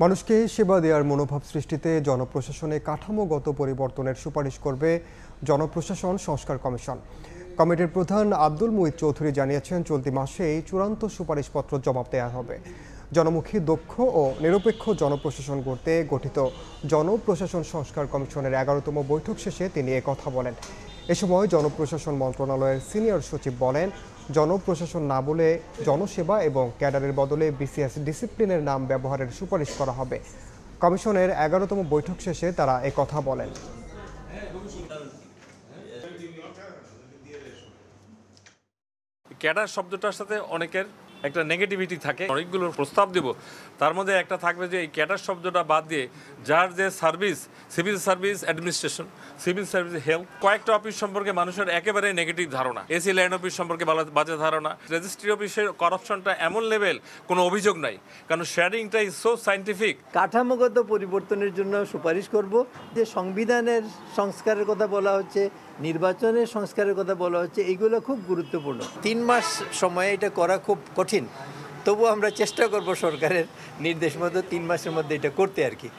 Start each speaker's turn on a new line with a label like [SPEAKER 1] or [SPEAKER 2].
[SPEAKER 1] মানুষকে সেবা দেওয়ার মনোভাব সৃষ্টিতে জনপ্রশাসনে কাঠামোগত পরিবর্তনের সুপারিশ করবে জনপ্রশাসন সংস্কার কমিশন। কমিটির প্রধান আব্দুল মুঈদ চৌধুরী জানিয়েছেন, চলতি মাসেই চূড়ান্ত সুপারিশপত্র জমা দেওয়া হবে। জনমুখী, দক্ষ ও নিরপেক্ষ জনপ্রশাসন গড়তে গঠিত জনপ্রশাসন সংস্কার কমিশনের 11তম বৈঠক শেষে তিনি একথা বলেন। এ সময় জনপ্রশাসন মন্ত্রণালয়ের সিনিয়র সচিব বলেন, জনপ্রশাসন না বলে জনসেবা এবং ক্যাডারের বদলে বিসিএস ডিসিপ্লিনের নাম ব্যবহারের সুপারিশ করা হবে। কমিশনের 11তম বৈঠক শেষে তারা একথা বলেন।
[SPEAKER 2] ক্যাডার শব্দটার সাথে অনেকের একটা নেগেটিভিটি থাকে, অনেকগুলো প্রস্তাব দেব, তার মধ্যে একটা থাকবে যে এই ক্যাডার শব্দটা বাদ দিয়ে যার যে service, civil service administration, civil service, health, কয়েকটা অফিস সম্পর্কে মানুষের একেবারে নেগেটিভ ধারণা। এসি ল্যান্ড অফিস সম্পর্কে বাজে ধারণা। রেজিস্ট্রি অফিসের করাপশনটা এমন লেভেল, কোনো অভিযোগ নাই, কারণ শেয়ারিংটা ইজ সো সায়েন্টিফিক।
[SPEAKER 3] কাঠামোগত পরিবর্তনের জন্য সুপারিশ করব। যে সংবিধানের সংস্কারের কথা বলা হচ্ছে, নির্বাচনের সংস্কারের কথা বলা হচ্ছে, এগুলো খুব গুরুত্বপূর্ণ। 3 মাস সময়ে এটা করা খুব কঠিন, তবু আমরা চেষ্টা করব সরকারের নির্দেশ মতো 3 মাসের মধ্যে এটা করতে আর কি।